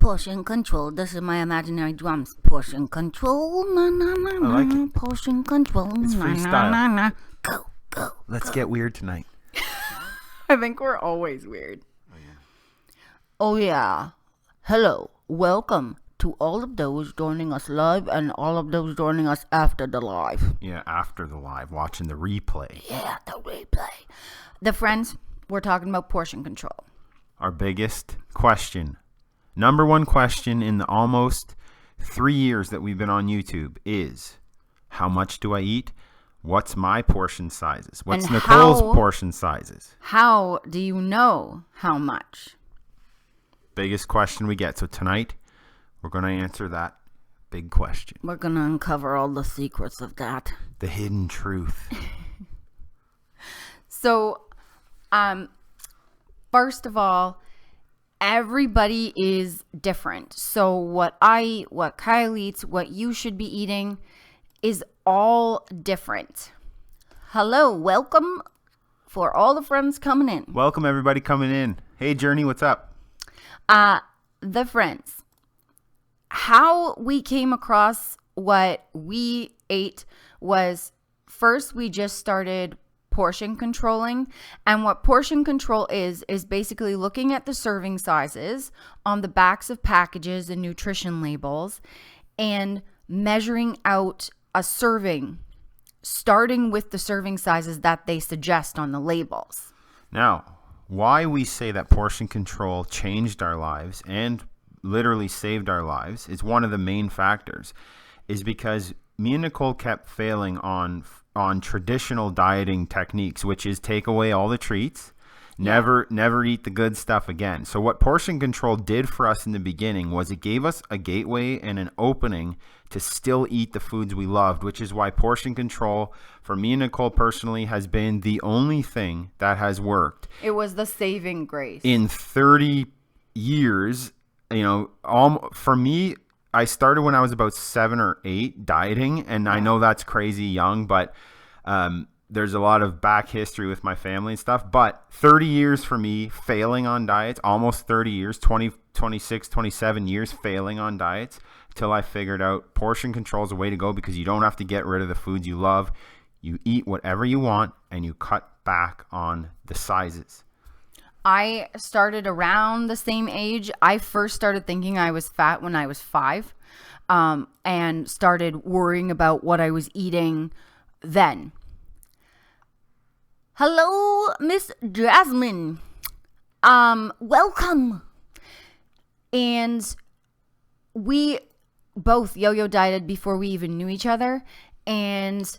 Portion control. This is my imaginary drums. Portion control. Na, na, na, na. I like it. Portion control. It's na, freestyle. Na, na, na. Go, go. Let's get weird tonight. I think we're always weird. Oh, yeah. Hello. Welcome to all of those joining us live and all of those joining us after the live. Yeah, after the live, watching the replay. Yeah, the replay. The friends, we're talking about portion control. Our biggest question, number one question in the almost 3 years that we've been on YouTube is, how much do I eat? What's my portion sizes? What's And Nicole's how- portion sizes? How do you know how much? Biggest question we get. So tonight, we're going to answer that big question. We're going to uncover all the secrets of that. The hidden truth. So, first of all, everybody is different. So what I eat, what Kyle eats, what you should be eating is all different. Hello, welcome for all the friends coming in. Welcome, everybody coming in. Hey, Journey, what's up? The friends. How we came across what we ate was first we just started portion controlling, and what portion control is basically looking at the serving sizes on the backs of packages and nutrition labels and measuring out a serving, starting with the serving sizes that they suggest on the labels. Now, why we say that portion control changed our lives and literally saved our lives is one of the main factors, is because me and Nicole kept failing on traditional dieting techniques, which is take away all the treats, never eat the good stuff again. So what portion control did for us in the beginning was it gave us a gateway and an opening to still eat the foods we loved, which is why portion control for me and Nicole personally has been the only thing that has worked. It was the saving grace. In 30 years, for me, I started when I was about 7 or 8 dieting, and I know that's crazy young, but there's a lot of back history with my family and stuff. But 30 years for me failing on diets, almost 30 years, 26, 27 years failing on diets, till I figured out portion control is a way to go, because you don't have to get rid of the foods you love. You eat whatever you want, and you cut back on the sizes. I started around the same age. I first started thinking I was fat when I was 5, and started worrying about what I was eating then. Hello, Miss Jasmine. Welcome. And we both yo-yo dieted before we even knew each other, and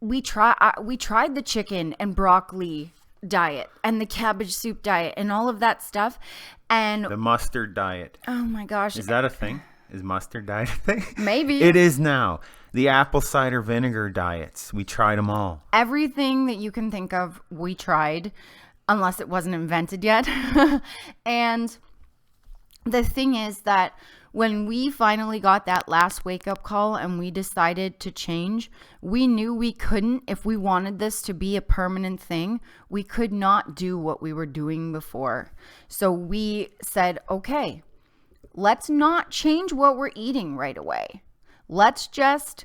we tried the chicken and broccoli diet and the cabbage soup diet and all of that stuff, and The mustard diet. oh my gosh, Is that a thing? Is mustard diet a thing? maybe It is now. The apple cider vinegar diets. We tried them all. everything that you can think of we tried, unless it wasn't invented yet. And the thing is that when we finally got that last wake-up call and we decided to change, we knew we couldn't, if we wanted this to be a permanent thing, we could not do what we were doing before. So we said, okay, let's not change what we're eating right away. Let's just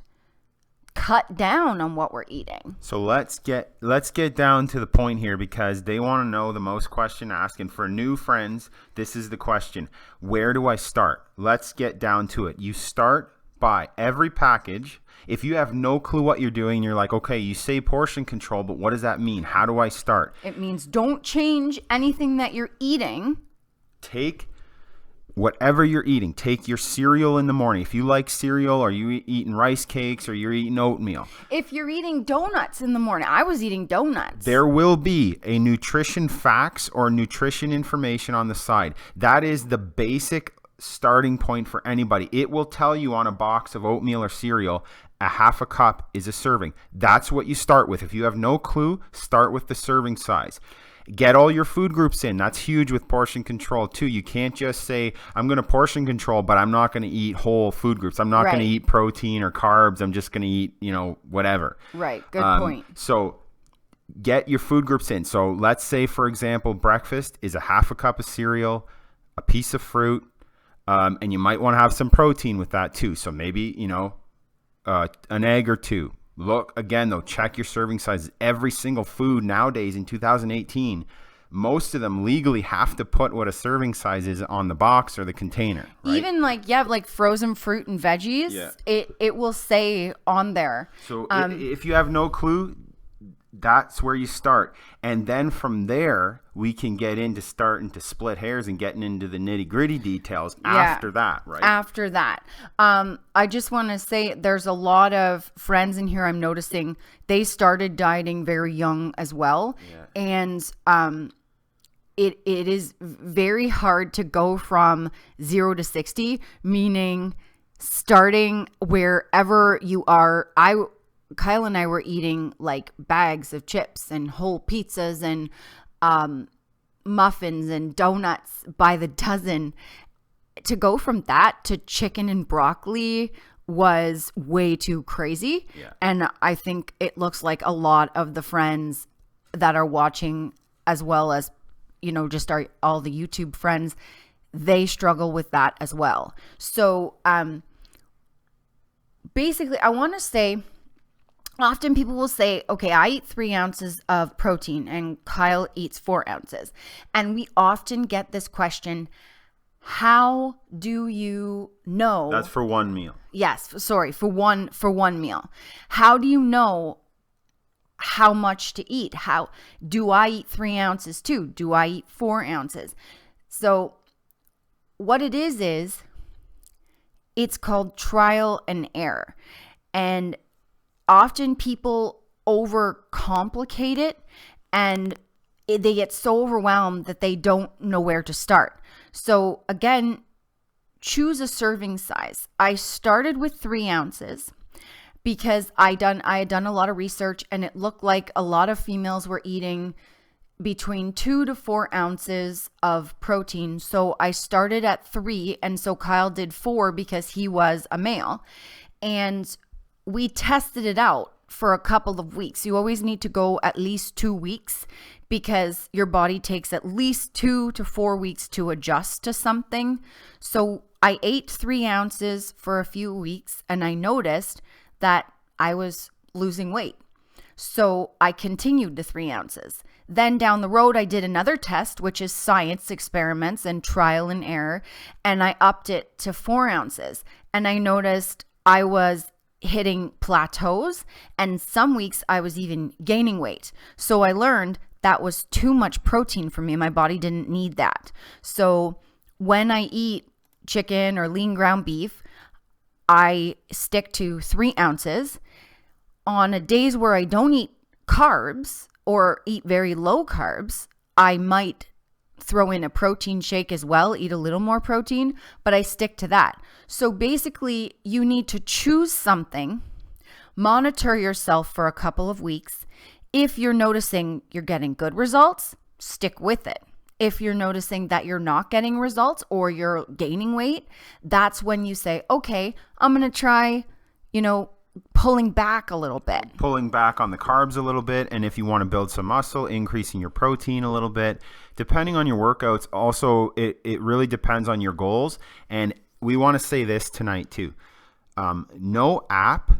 cut down on what we're eating. So let's get down to the point here, because they want to know the most question asked. And for new friends, this is the question. Where do I start? Let's get down to it. You start by every package. If you have no clue what you're doing, you're like, okay, you say portion control, but what does that mean? How do I start? It means don't change anything that you're eating. Take whatever you're eating. Take your cereal in the morning. If you like cereal, or you eating rice cakes, or you're eating oatmeal. If you're eating donuts in the morning, I was eating donuts. There will be a nutrition facts or nutrition information on the side. That is the basic starting point for anybody. It will tell you on a box of oatmeal or cereal, a half a cup is a serving. That's what you start with. If you have no clue, start with the serving size. Get all your food groups in. That's huge with portion control too. You can't just say, I'm going to portion control, but I'm not going to eat whole food groups. I'm not going to eat protein or carbs. I'm just going to eat, whatever. Right. Good point. So get your food groups in. So let's say, for example, breakfast is a half a cup of cereal, a piece of fruit, and you might want to have some protein with that too. So maybe, an egg or two. Look, again, though, check your serving sizes. Every single food nowadays in 2018, most of them legally have to put what a serving size is on the box or the container. Right? Even like frozen fruit and veggies, it will say on there. So if you have no clue, that's where you start. And then from there, we can get into starting to split hairs and getting into the nitty gritty details after that, right? After that. I just want to say there's a lot of friends in here I'm noticing they started dieting very young as well. Yeah. And it is very hard to go from 0 to 60, meaning starting wherever you are. Kyle and I were eating like bags of chips and whole pizzas and muffins and donuts by the dozen. To go from that to chicken and broccoli was way too crazy. Yeah. And I think it looks like a lot of the friends that are watching, as well as, just all the YouTube friends, they struggle with that as well. So basically, I want to say, often people will say, okay, I eat 3 ounces of protein and Kyle eats 4 ounces. And we often get this question, how do you know? That's for one meal. Yes, sorry, for one meal. How do you know how much to eat? How do I eat 3 ounces too? Do I eat 4 ounces? So what it is it's called trial and error. And often people overcomplicate it and they get so overwhelmed that they don't know where to start. So again, choose a serving size. I started with 3 ounces because I had done a lot of research and it looked like a lot of females were eating between 2 to 4 ounces of protein. So I started at 3, and so Kyle did 4 because he was a male. And we tested it out for a couple of weeks. You always need to go at least 2 weeks because your body takes at least 2 to 4 weeks to adjust to something. So I ate 3 ounces for a few weeks and I noticed that I was losing weight. So I continued to 3 ounces. Then down the road, I did another test, which is science experiments and trial and error. And I upped it to 4 ounces. And I noticed I was hitting plateaus, and some weeks I was even gaining weight. So I learned that was too much protein for me. My body didn't need that. So when I eat chicken or lean ground beef, I stick to 3 ounces. On days where I don't eat carbs or eat very low carbs, I might throw in a protein shake as well, eat a little more protein, but I stick to that. So basically, you need to choose something, monitor yourself for a couple of weeks. If you're noticing you're getting good results, stick with it. If you're noticing that you're not getting results or you're gaining weight, that's when you say, okay, I'm going to try, pulling back a little bit. Pulling back on the carbs a little bit. And if you want to build some muscle, increasing your protein a little bit. Depending on your workouts, also, it really depends on your goals. And we want to say this tonight too. No app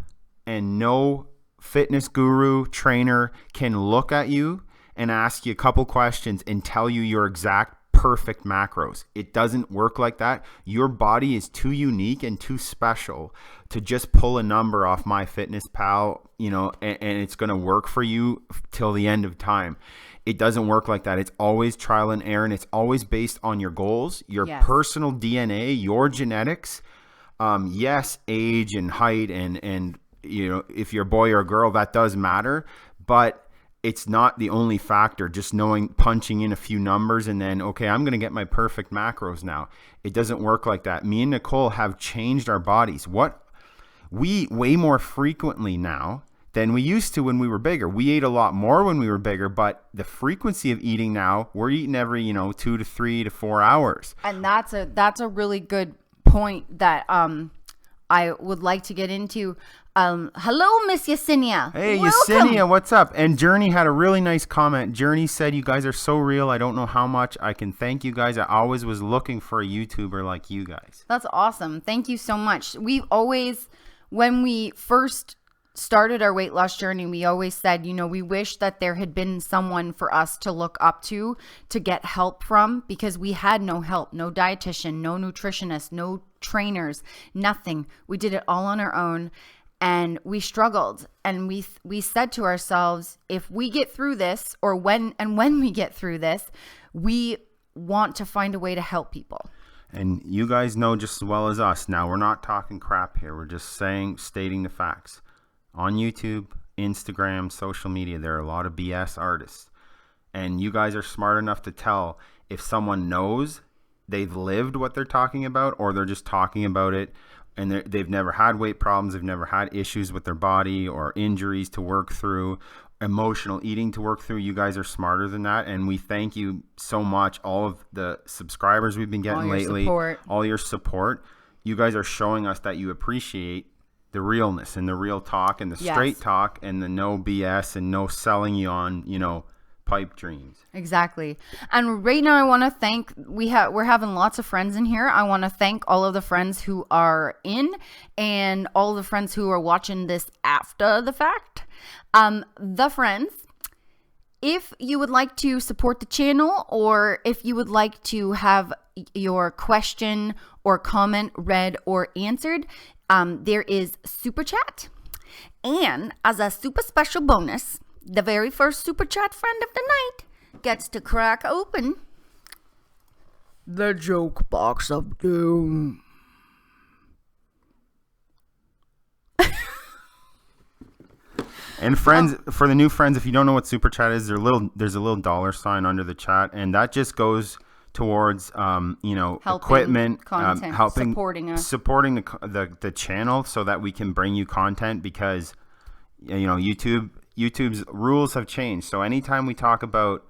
and no fitness guru, trainer can look at you and ask you a couple questions and tell you your exact perfect macros. It doesn't work like that. Your body is too unique and too special to just pull a number off MyFitnessPal, and it's going to work for you till the end of time. It doesn't work like that. It's always trial and error, and it's always based on your goals, your personal DNA, your genetics. Yes, age and height and if you're a boy or a girl, that does matter, but it's not the only factor. Just punching in a few numbers and then, okay, I'm going to get my perfect macros now. It doesn't work like that. Me and Nicole have changed our bodies. We eat way more frequently now than we used to when we were bigger. We ate a lot more when we were bigger, but the frequency of eating now, we're eating every, 2 to 3 to 4 hours. And that's a really good point that I would like to get into. Hello, Miss Yesenia. Hey, Welcome. Yesenia, what's up? And Journey had a really nice comment. Journey said, you guys are so real. I don't know how much I can thank you guys. I always was looking for a YouTuber like you guys. That's awesome. Thank you so much. We've always, when we first started our weight loss journey, we always said, you know, we wish that there had been someone for us to look up to get help from, because we had no help, no dietitian, no nutritionist, no trainers, nothing. We did it all on our own, and we struggled. And we said to ourselves, if we get through this, or when we get through this, we want to find a way to help people. And you guys know just as well as us. Now, we're not talking crap here. We're just stating the facts. On YouTube, Instagram, social media, there are a lot of BS artists. And you guys are smart enough to tell if someone knows they've lived what they're talking about, or they're just talking about it and they've never had weight problems, they've never had issues with their body or injuries to work through, emotional eating to work through. You guys are smarter than that, and we thank you so much. All of the subscribers we've been getting lately, all your support, you guys are showing us that you appreciate the realness and the real talk and the straight talk and the no BS and no selling you on, you know, pipe dreams. Exactly. And right now I want to thank, we're having lots of friends in here. I want to thank all of the friends who are in, and all of the friends who are watching this after the fact. The friends, if you would like to support the channel, or if you would like to have your question or comment read or answered, there is Super Chat. And as a super special bonus, the very first Super Chat friend of the night gets to crack open the joke box of doom. And friends, for the new friends, if you don't know what Super Chat is, there's a little dollar sign under the chat, and that just goes towards you know, helping equipment, content, helping supporting the channel, so that we can bring you content, because you know, YouTube's rules have changed. So anytime we talk about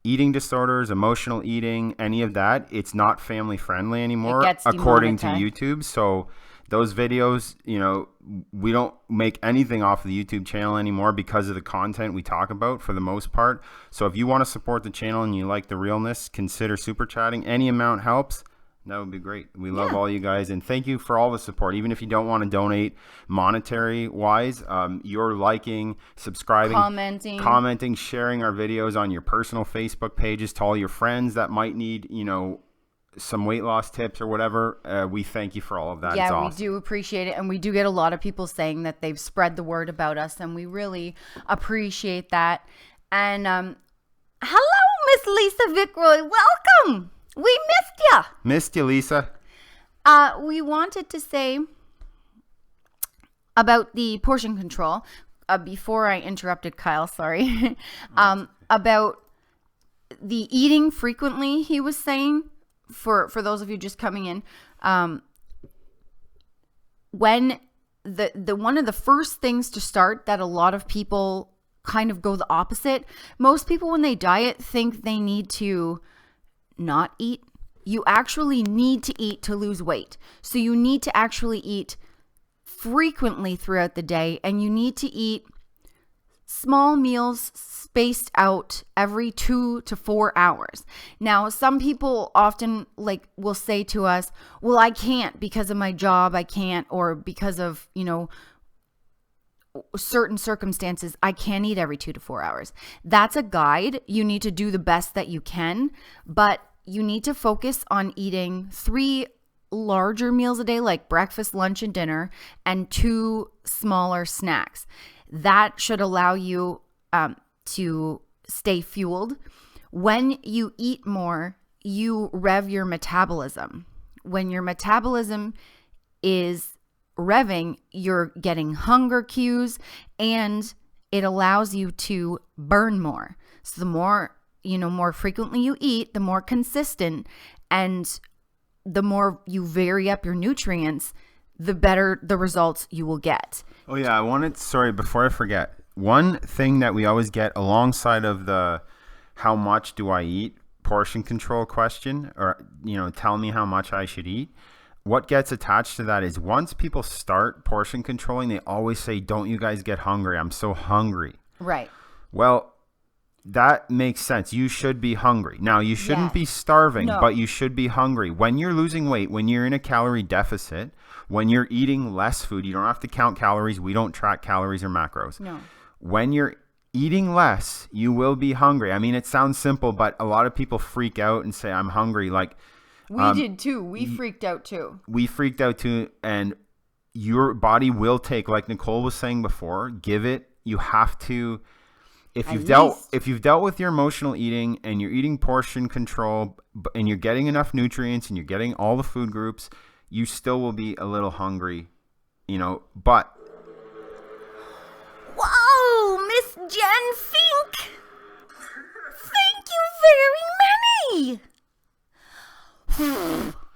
eating disorders, emotional eating, any of that, it's not family friendly anymore, according to YouTube. So those videos, you know, we don't make anything off of the YouTube channel anymore because of the content we talk about for the most part. So if you want to support the channel and you like the realness, consider super chatting. Any amount helps. That would be great. We love all you guys, and thank you for all the support. Even if you don't want to donate monetary wise, you're liking, subscribing, commenting, sharing our videos on your personal Facebook pages to all your friends that might need, you know, some weight loss tips or whatever. We thank you for all of that. Yeah, it's awesome. We do appreciate it, and we do get a lot of people saying that they've spread the word about us, and we really appreciate that. And hello, Miss Lisa Vickroy, welcome. We missed ya. Missed you, Lisa. We wanted to say about the portion control before I interrupted Kyle. Sorry. About the eating frequently. He was saying, for those of you just coming in, when the one of the first things to start that a lot of people kind of go the opposite. Most people, when they diet, think they need to not eat. You actually need to eat to lose weight. So you need to actually eat frequently throughout the day, and you need to eat small meals spaced out every 2 to 4 hours. Now, some people often will say to us, well, I can't because of my job, I can't, or because of, you know, certain circumstances, I can't eat every 2 to 4 hours. That's a guide. You need to do the best that you can, but you need to focus on eating 3 larger meals a day, like breakfast, lunch, and dinner, and 2 smaller snacks. That should allow you to stay fueled. When you eat more, you rev your metabolism. When your metabolism is revving, you're getting hunger cues, and it allows you to burn more. So the more frequently you eat, the more consistent, and the more you vary up your nutrients, the better the results you will get. Oh yeah, sorry, before I forget, one thing that we always get alongside of the how much do I eat portion control question, or, you know, tell me how much I should eat. what gets attached to that is once people start portion controlling, they always say, don't you guys get hungry? I'm so hungry. Right. Well, that makes sense. You should be hungry. Now, you shouldn't be starving, but you should be hungry. When you're losing weight, when you're in a calorie deficit, when you're eating less food, you don't have to count calories. We don't track calories or macros. No. When you're eating less, you will be hungry. I mean, it sounds simple, but a lot of people freak out and say, I'm hungry. Like, we did too. We freaked out too. We freaked out too. And your body will take, like Nicole was saying before, you have to. If you've dealt with your emotional eating and you're eating portion control and you're getting enough nutrients and you're getting all the food groups, you still will be a little hungry, but. Whoa, Miss Jen Fink. Thank you very many.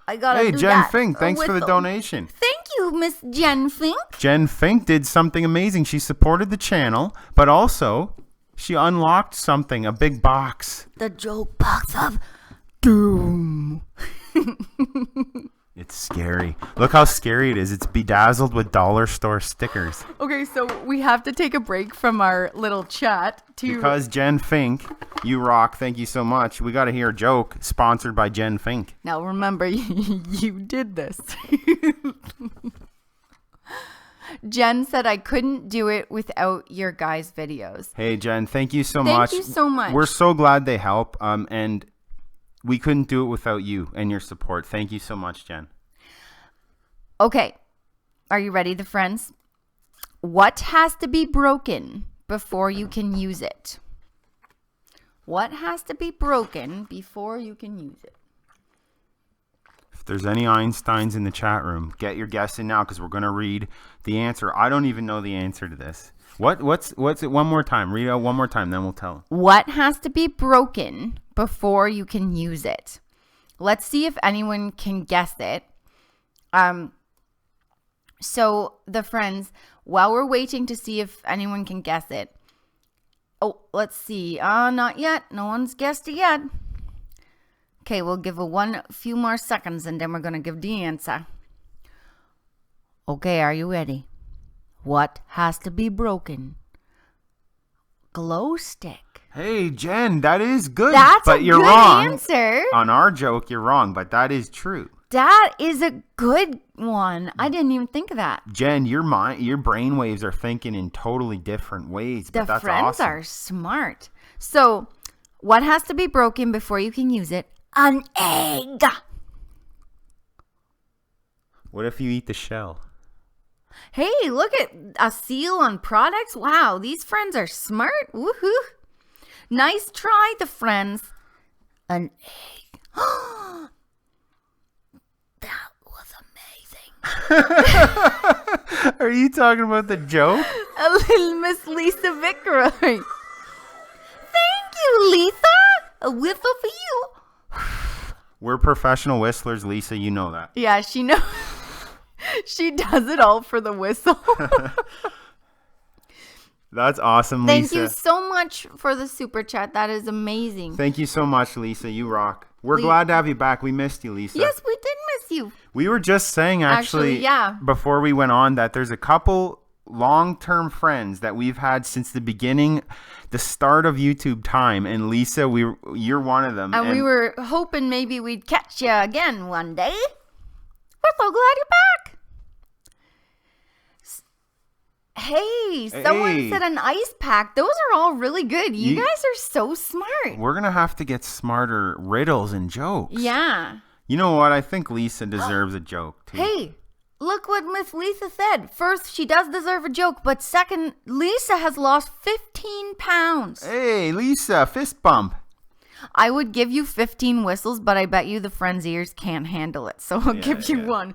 I gotta Hey, do Jen that. Fink, thanks for the donation. Thank you, Miss Jen Fink. Jen Fink did something amazing. She supported the channel, but also she unlocked something, a big box. The joke box of doom. It's scary. Look how scary it is. It's bedazzled with dollar store stickers. Okay, so we have to take a break from our little chat to... Because Jen Fink, you rock. Thank you so much. We got to hear a joke sponsored by Jen Fink. Now remember, you did this. Jen said I couldn't do it without your guys' videos. Hey, Jen, thank you so much. Thank you so much. We're so glad they help. And we couldn't do it without you and your support. Thank you so much, Jen. Okay. Are you ready, the friends? What has to be broken before you can use it? What has to be broken before you can use it? If there's any Einsteins in the chat room, get your guess in now because we're going to read the answer. I don't even know the answer to this. What's it? One more time. Read it out one more time, then we'll tell. What has to be broken before you can use it? Let's see if anyone can guess it. So the friends, while we're waiting to see if anyone can guess it. Oh, let's see. Not yet. No one's guessed it yet. Okay, we'll give a few more seconds and then we're going to give the answer. Okay, are you ready? What has to be broken? Glow stick. Hey, Jen, that is good. That's but a you're good wrong. answer. On our joke, you're wrong, but that is true. That is a good one. I didn't even think of that. Jen, your brain waves are thinking in totally different ways. But The that's friends awesome. are smart. So, what has to be broken before you can use it? An egg. What if you eat the shell? Hey, look at a seal on products. Wow, these friends are smart. Woohoo. Nice try, the friends. An egg. That was amazing. Are you talking about the joke? A little Miss Lisa Vickroy. Thank you, Lisa. A whistle for you. We're professional whistlers, Lisa. You know that. Yeah, she knows. She does it all for the whistle. That's awesome, Thank Lisa. you so much for the super chat. That is amazing. Thank you so much, Lisa. You rock. We're glad to have you back. We missed you, Lisa. Yes, we did miss you. We were just saying, actually, before we went on, that there's a couple long-term friends that we've had since the beginning, the start of YouTube time. And Lisa, you're one of them. And we were hoping maybe we'd catch you again one day. We're so glad you're back. Hey, someone said an ice pack. Those are all really good. You guys are so smart. We're going to have to get smarter riddles and jokes. Yeah. You know what? I think Lisa deserves a joke, too. Hey, look what Miss Lisa said. First, she does deserve a joke. But second, Lisa has lost 15 pounds. Hey, Lisa, fist bump. I would give you 15 whistles, but I bet you the friend's ears can't handle it. So I'll give you one.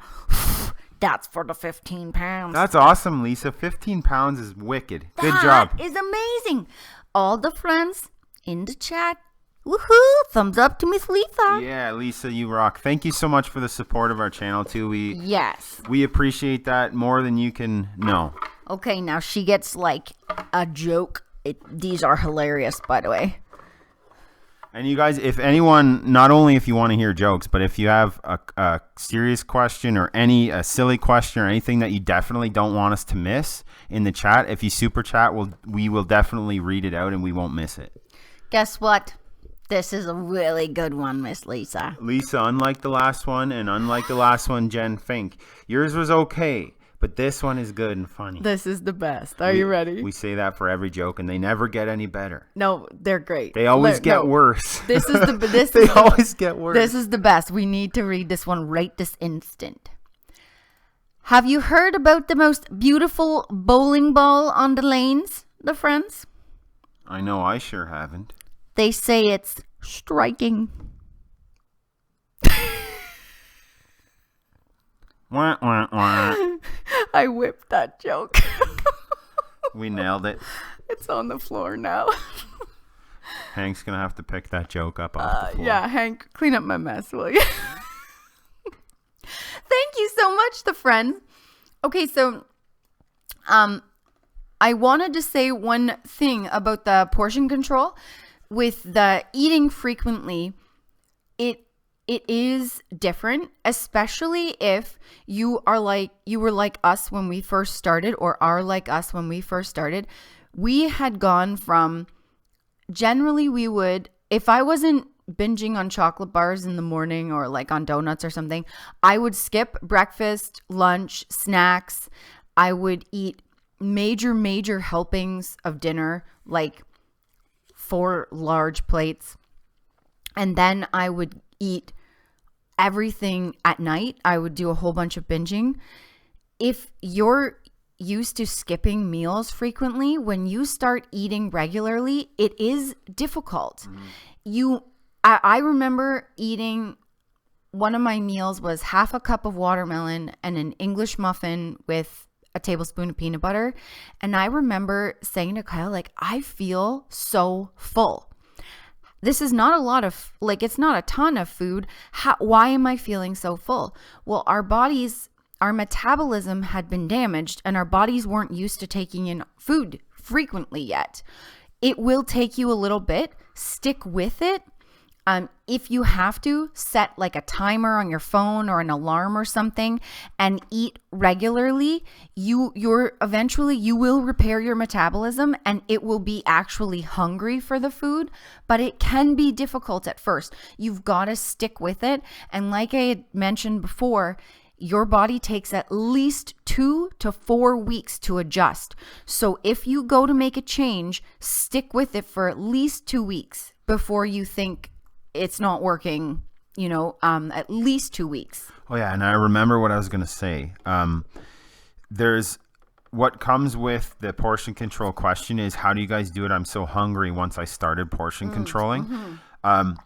That's for the 15 pounds. That's awesome, Lisa. 15 pounds is wicked. Good job. That is amazing. All the friends in the chat. Woohoo! Thumbs up to Miss Lisa. Yeah, Lisa, you rock. Thank you so much for the support of our channel, too. Yes. We appreciate that more than you can know. Okay, now she gets like a joke. These are hilarious, by the way. And you guys, if anyone, not only if you want to hear jokes, but if you have a serious question or a silly question or anything that you definitely don't want us to miss in the chat, if you super chat, we will definitely read it out and we won't miss it. Guess what? This is a really good one, Miss Lisa. Lisa, unlike the last one and unlike the last one, Jen Fink, yours was okay. But this one is good and funny. This is the best. Are you ready? We say that for every joke, and they never get any better. No, they're great. They always get worse. This is the they always get worse. This is the best. We need to read this one right this instant. Have you heard about the most beautiful bowling ball on the lanes, the friends? I know, I sure haven't. They say it's striking. Wah, wah, wah. I whipped that joke. We nailed it. It's on the floor now. Hank's going to have to pick that joke up off the floor. Yeah, Hank, clean up my mess, will you? Thank you so much, the friends. Okay, so I wanted to say one thing about the portion control. With the eating frequently, it is different, especially if you were like us when we first started, or are like us when we first started. We had gone from, generally we would, if I wasn't binging on chocolate bars in the morning or like on donuts or something, I would skip breakfast, lunch, snacks. I would eat major helpings of dinner, like 4 large plates. And then I would eat everything at night. I would do a whole bunch of binging. If you're used to skipping meals frequently, when you start eating regularly, it is difficult. I remember eating, one of my meals was half a cup of watermelon and an English muffin with a tablespoon of peanut butter. And I remember saying to Kyle, like, I feel so full. This is not a lot of, like, it's not a ton of food. Why am I feeling so full? Well, our metabolism had been damaged and our bodies weren't used to taking in food frequently yet. It will take you a little bit. Stick with it. If you have to, set like a timer on your phone or an alarm or something and eat regularly, you will repair your metabolism and it will be actually hungry for the food, but it can be difficult at first. You've got to stick with it. And like I had mentioned before, your body takes at least 2 to 4 weeks to adjust. So if you go to make a change, stick with it for at least 2 weeks before you think it's not working, at least 2 weeks. Oh yeah, and I remember what I was going to say. There's what comes with the portion control question is, how do you guys do it? I'm so hungry once I started portion controlling.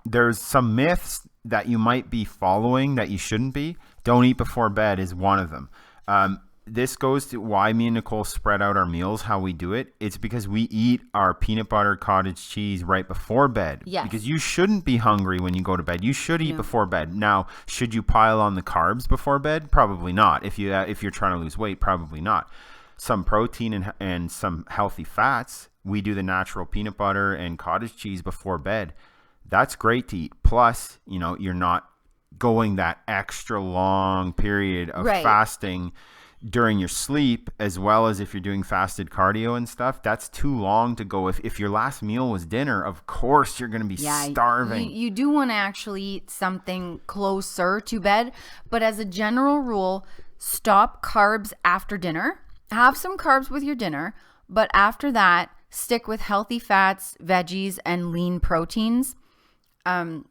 There's some myths that you might be following that you shouldn't be. Don't eat before bed is one of them. This goes to why me and Nicole spread out our meals, how we do it. It's because we eat our peanut butter cottage cheese right before bed. Yes. Because you shouldn't be hungry when you go to bed. You should eat before bed. Now, should you pile on the carbs before bed? Probably not. If you're trying to lose weight, probably not. Some protein and some healthy fats. We do the natural peanut butter and cottage cheese before bed. That's great to eat. Plus, you're not going that extra long period of fasting during your sleep, as well as if you're doing fasted cardio and stuff. That's too long to go. If your last meal was dinner, of course you're going to be starving. You do want to actually eat something closer to bed, but as a general rule, stop carbs after dinner. Have some carbs with your dinner, but after that, stick with healthy fats, veggies, and lean proteins. And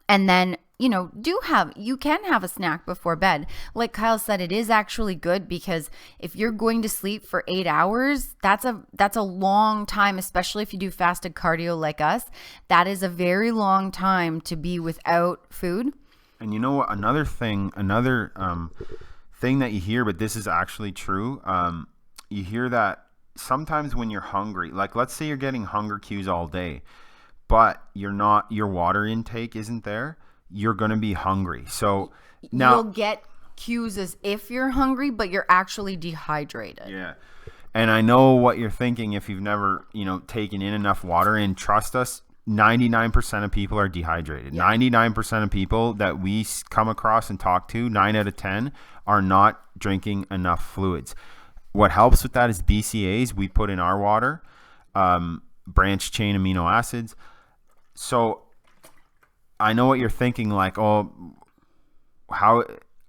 then you can have a snack before bed. Like Kyle said, it is actually good because if you're going to sleep for 8 hours, that's a long time, especially if you do fasted cardio like us. That is a very long time to be without food. And you know what? Another thing that you hear, but this is actually true. You hear that sometimes when you're hungry, like let's say you're getting hunger cues all day, but your water intake isn't there. You're going to be hungry. So now you'll get cues as if you're hungry, but you're actually dehydrated. Yeah. And I know what you're thinking if you've never, taken in enough water, and trust us, 99% of people are dehydrated. Yeah. 99% of people that we come across and talk to, 9 out of 10, are not drinking enough fluids. What helps with that is BCAAs we put in our water, branched chain amino acids. So I know what you're thinking, like, oh, how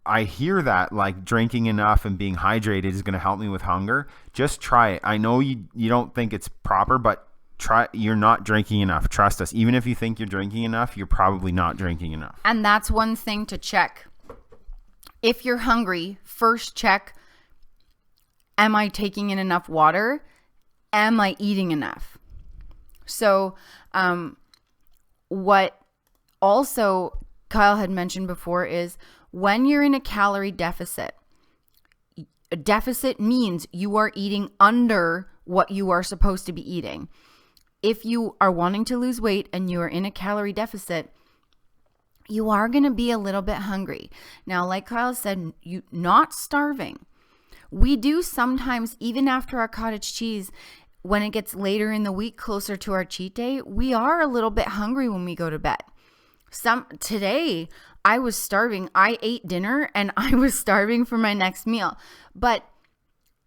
I hear that, like, drinking enough and being hydrated is going to help me with hunger. Just try it. I know you don't think it's proper, but try. You're not drinking enough. Trust us. Even if you think you're drinking enough, you're probably not drinking enough. And that's one thing to check. If you're hungry, first check, am I taking in enough water? Am I eating enough? So what also Kyle had mentioned before is when you're in a calorie deficit, a deficit means you are eating under what you are supposed to be eating. If you are wanting to lose weight and you are in a calorie deficit, you are going to be a little bit hungry. Now, like Kyle said, you not starving. We do sometimes, even after our cottage cheese, when it gets later in the week, closer to our cheat day, we are a little bit hungry when we go to bed. Today, I was starving. I ate dinner and I was starving for my next meal. But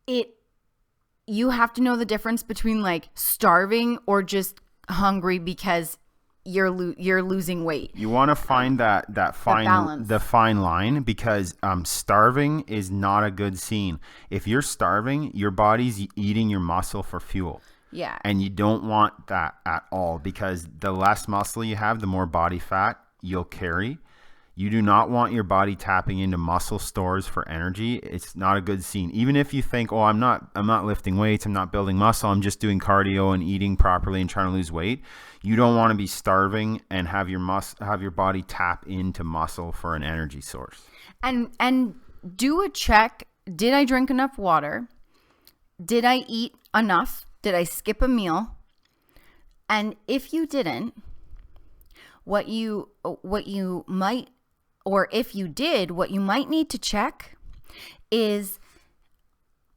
you have to know the difference between like starving or just hungry because you're losing weight. You want to find that fine line, because starving is not a good scene. If you're starving, your body's eating your muscle for fuel. Yeah. And you don't want that at all, because the less muscle you have, the more body fat you'll carry. You do not want your body tapping into muscle stores for energy. It's not a good scene. Even if you think, oh, I'm not lifting weights, I'm not building muscle, I'm just doing cardio and eating properly and trying to lose weight. You don't want to be starving and have your body tap into muscle for an energy source. And do a check. Did I drink enough water? Did I eat enough? Did I skip a meal? And if you didn't, what you might, or if you did, what you might need to check is,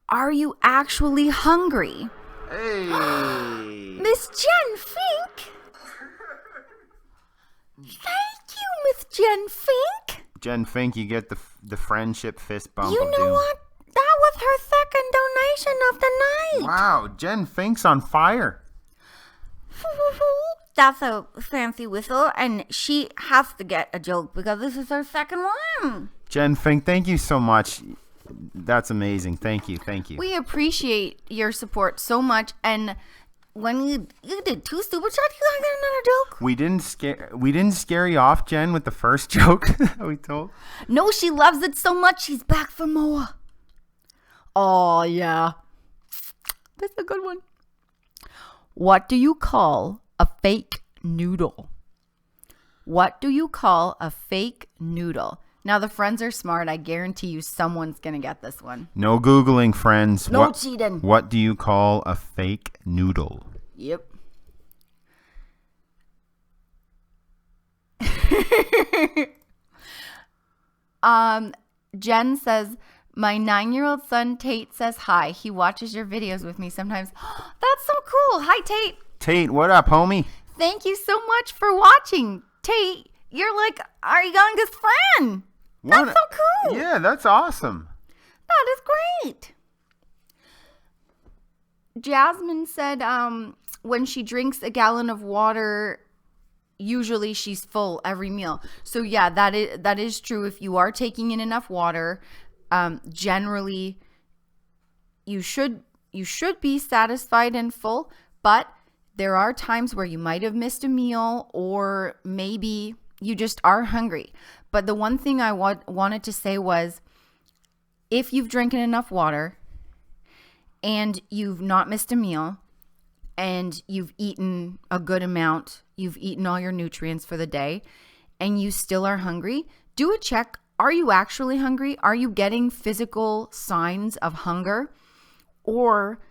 are you actually hungry? Hey! Miss Jen Fink! Thank you, Miss Jen Fink! Jen Fink, you get the friendship fist bump. You know what? That was her second donation of the night. Wow, Jen Fink's on fire. That's a fancy whistle, and she has to get a joke because this is her second one. Jen Fink, thank you so much. That's amazing. Thank you. We appreciate your support so much, and when you did 2 super chats, you got another joke. We didn't scare you off, Jen, with the first joke that we told. No, she loves it so much, she's back for more. Oh yeah, that's a good one. What do you call a fake noodle? What do you call a fake noodle? Now, the friends are smart. I guarantee you someone's going to get this one. No Googling, friends. No cheating. What do you call a fake noodle? Yep. Jen says, my 9-year-old son Tate says hi. He watches your videos with me sometimes. That's so cool. Hi, Tate. Tate, what up, homie? Thank you so much for watching. Tate, you're like our youngest friend. That's so cool. Yeah, that's awesome. That is great. Jasmine said when she drinks a gallon of water, usually she's full every meal. So yeah, that is true. If you are taking in enough water, generally you should be satisfied and full, but there are times where you might have missed a meal, or maybe you just are hungry. But the one thing I wanted to say was, if you've drinking enough water and you've not missed a meal and you've eaten a good amount, you've eaten all your nutrients for the day, and you still are hungry, do a check. Are you actually hungry? Are you getting physical signs of hunger? Or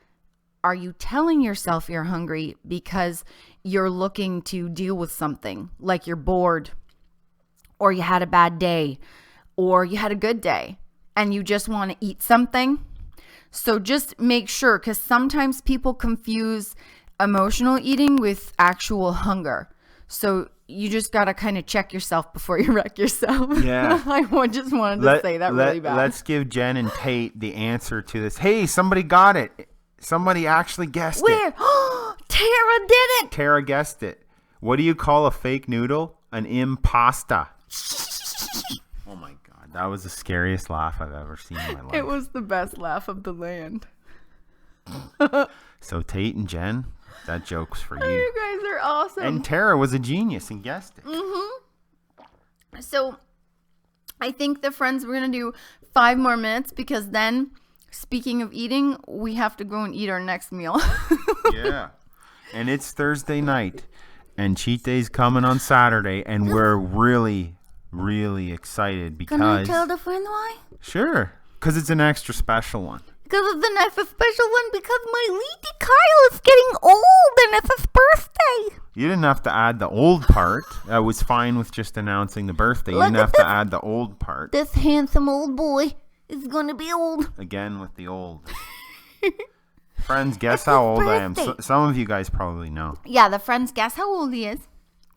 are you telling yourself you're hungry because you're looking to deal with something, like you're bored, or you had a bad day, or you had a good day, and you just want to eat something? So just make sure, because sometimes people confuse emotional eating with actual hunger. So you just got to kind of check yourself before you wreck yourself. Yeah. Just wanted to say that really bad. Let's give Jen and Tate the answer to this. Hey, somebody got it. Somebody actually guessed Where? it. Tara did it. Tara guessed it. What do you call a fake noodle? An impasta. Oh my God. That was the scariest laugh I've ever seen in my life. It was the best laugh of the land. So Tate and Jen, that joke's for You you. guys are awesome. And Tara was a genius and guessed it. So I think the friends, we're going to do 5 more minutes because then, speaking of eating, we have to go and eat our next meal. Yeah. And it's Thursday night and cheat day's coming on Saturday and we're really, really excited because... Can I tell the friend why? Sure. Because it's an extra special one. Because it's an extra special one because my Lady Kyle is getting old and it's his birthday. You didn't have to add the old part. I was fine with just announcing the birthday. You didn't have to add the old part. This handsome old boy is going to be old. Again with the old. Friends, guess how old I am. Some of you guys probably know. Yeah, the friends guess how old he is.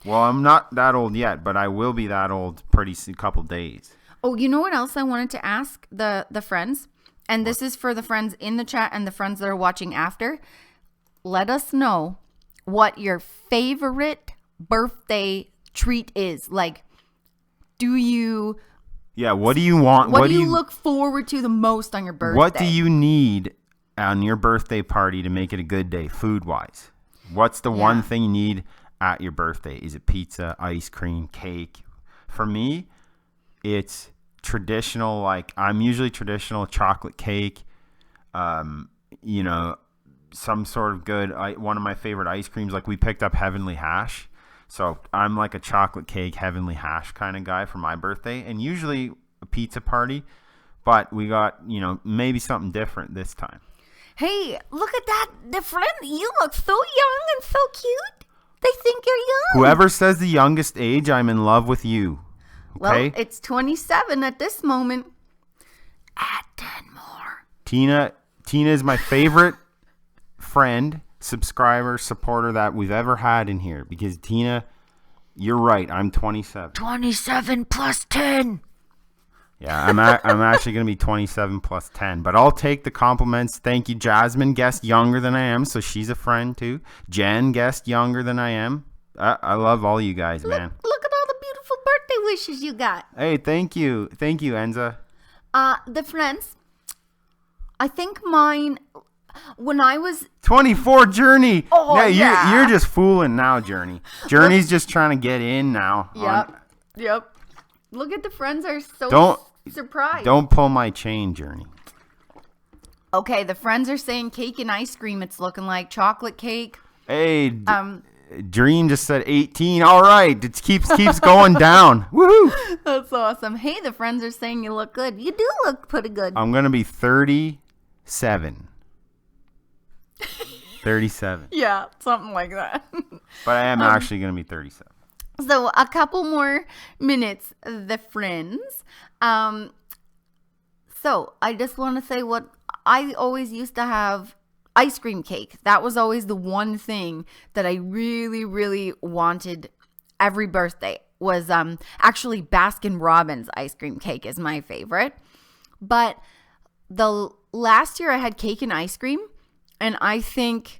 Well, I'm not that old yet, but I will be that old pretty soon, couple days. Oh, you know what else I wanted to ask the friends? And this is for the friends in the chat and the friends that are watching after. Let us know what your favorite birthday treat is. Like, do you... Yeah, what do you want? What do you look forward to the most on your birthday? What do you need on your birthday party to make it a good day, food-wise? What's the one thing you need at your birthday? Is it pizza, ice cream, cake? For me, it's traditional, like I'm usually traditional chocolate cake, you know, some sort of good, one of my favorite ice creams, like we picked up Heavenly Hash. So I'm like a chocolate cake, Heavenly Hash kind of guy for my birthday, and usually a pizza party, but we got, you know, maybe something different this time. Hey, look at that. The friend, you look so young and so cute. They think you're young. Whoever says the youngest age, I'm in love with you. Okay? Well, it's 27 at this moment. Add 10 more. Tina is my favorite friend, subscriber, supporter that we've ever had in here. Because Tina, you're right. I'm 27. 27 plus 10. Yeah, I'm actually going to be 27 plus 10. But I'll take the compliments. Thank you. Jasmine guessed younger than I am, so she's a friend too. Jen guessed younger than I am. I love all you guys, man. Look at all the beautiful birthday wishes you got. Hey, thank you. Thank you, Enza. The friends, I think mine, when I was... 24, Journey. Oh, no, yeah. You're just fooling now, Journey. Journey's just trying to get in now. Yep. Look at the friends are so surprised. Don't pull my chain, Journey. Okay, the friends are saying cake and ice cream. It's looking like chocolate cake. Hey, Dream just said 18. All right, it keeps going down. Woohoo! That's awesome. Hey, the friends are saying you look good. You do look pretty good. I'm gonna be 37. 37. Yeah, something like that. But I am actually gonna be 37. So a couple more minutes, the friends. So I just want to say what I always used to have. Ice cream cake. That was always the one thing that I really, really wanted every birthday was actually Baskin Robbins ice cream cake is my favorite. But the last year I had cake and ice cream, and I think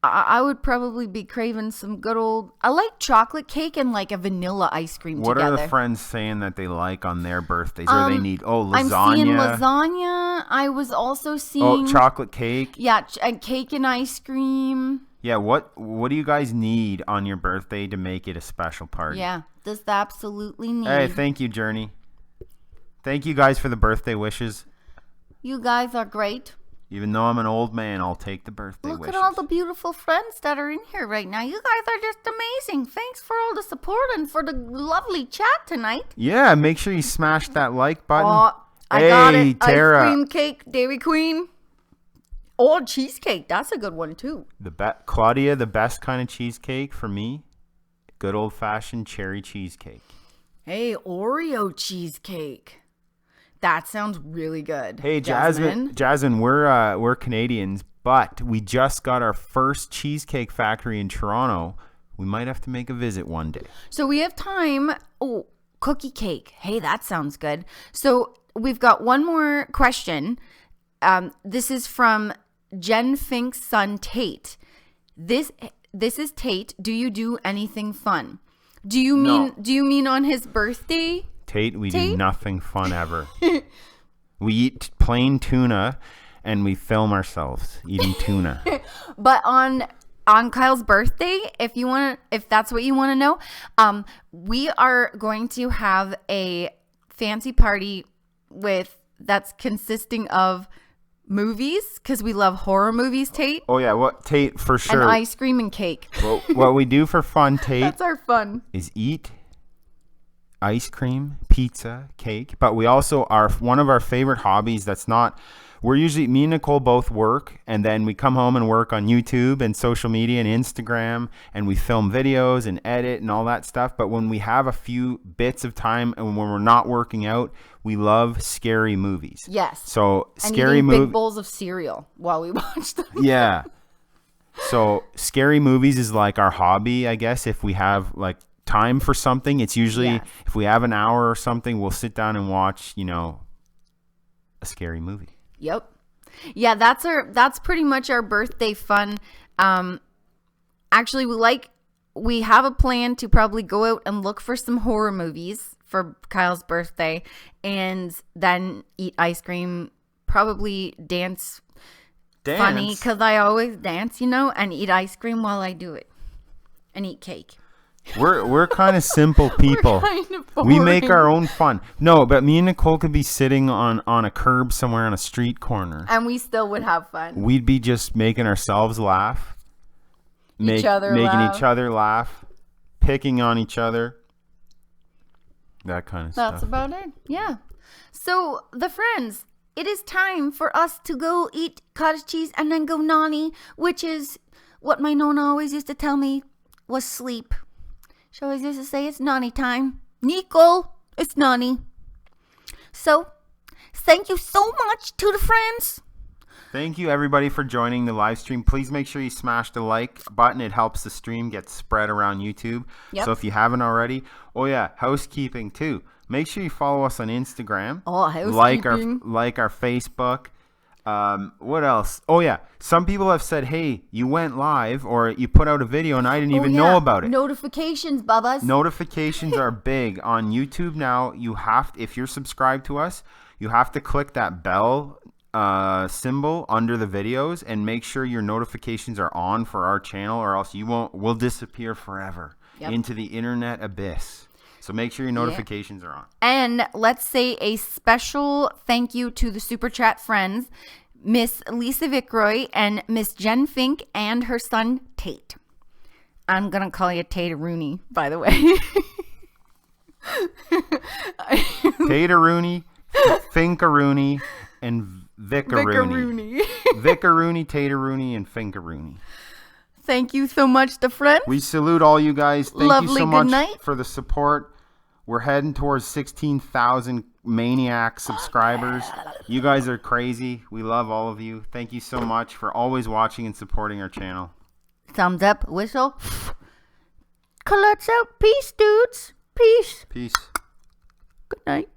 I would probably be craving some good old... I like chocolate cake and like a vanilla ice cream What together. are the friends saying that they like on their birthdays? Or they need, lasagna. I'm seeing lasagna. I was also seeing... chocolate cake. Yeah, and cake and ice cream. Yeah, what do you guys need on your birthday to make it a special party? Yeah, just absolutely need. Hey, thank you, Journey. Thank you guys for the birthday wishes. You guys are great. Even though I'm an old man, I'll take the birthday wishes. Look at all the beautiful friends that are in here right now. You guys are just amazing. Thanks for all the support and for the lovely chat tonight. Yeah, make sure you smash that like button. Oh, I got it. Tara. Ice cream cake, Dairy Queen. Or cheesecake. That's a good one too. Claudia, the best kind of cheesecake for me, good old-fashioned cherry cheesecake. Hey, Oreo cheesecake. That sounds really good. Hey, Jasmine, we're Canadians, But we just got our first cheesecake factory in Toronto. We might have to make a visit one day. So we have time. Oh, cookie cake. Hey, that sounds good. So we've got one more question. This is from Jen Fink's son, Tate. This is Tate. Do you do anything fun? Do you mean on his birthday? Tate, we do nothing fun ever. We eat plain tuna and we film ourselves eating tuna. But on Kyle's birthday, if that's what you want to know, we are going to have a fancy party that's consisting of movies, because we love horror movies, Tate. Oh yeah, Tate, for sure. And ice cream and cake. Well, what we do for fun, Tate, that's our fun, is eat ice cream, pizza, cake. But we also one of our favorite hobbies we're usually, me and Nicole both work, and then we come home and work on YouTube and social media and Instagram, and we film videos and edit and all that stuff. But when we have a few bits of time and when we're not working out, we love scary movies. Yes. So and scary movies. Big bowls of cereal while we watch them. Yeah. So scary movies is like our hobby, I guess. If we have like time for something, it's usually if we have an hour or something, we'll sit down and watch, a scary movie. Yep. Yeah, that's pretty much our birthday fun. Actually, we have a plan to probably go out and look for some horror movies for Kyle's birthday, and then eat ice cream, probably dance. Funny, because I always dance, and eat ice cream while I do it, and eat cake. We're kind of simple people. We're kind of we make our own fun. No, but me and Nicole could be sitting on a curb somewhere on a street corner, and we still would have fun. We'd be just making ourselves laugh, making each other laugh, picking on each other, that kind of stuff. That's about it. Yeah. So the friends, it is time for us to go eat cottage cheese and then go nanny, which is what my nonna always used to tell me was sleep. She always used to say, it's nanny time. Nicole, it's nanny. So, thank you so much to the friends. Thank you, everybody, for joining the live stream. Please make sure you smash the like button. It helps the stream get spread around YouTube. Yep. So if you haven't already, housekeeping too. Make sure you follow us on Instagram. Oh, housekeeping. Like our Facebook. What else? Oh yeah, some people have said, hey, you went live or you put out a video and I didn't even know about it. Notifications, Bubbas. Notifications are big on YouTube now. If you're subscribed to us, you have to click that bell symbol under the videos and make sure your notifications are on for our channel, or else we'll disappear forever into the internet abyss. So make sure your notifications are on. And let's say a special thank you to the Super Chat friends, Miss Lisa Vickroy and Miss Jen Fink and her son Tate. I'm going to call you Tate Rooney, by the way. Tate Rooney, Finkarooney, and Vickarooney. Vickarooney, Tate Rooney, and Finkarooney. Thank you so much, the friends. We salute all you guys. Thank you so much night. For the support. We're heading towards 16,000 maniac subscribers. You guys are crazy. We love all of you. Thank you so much for always watching and supporting our channel. Thumbs up, whistle. Collects out. Peace, dudes. Peace. Peace. Good night.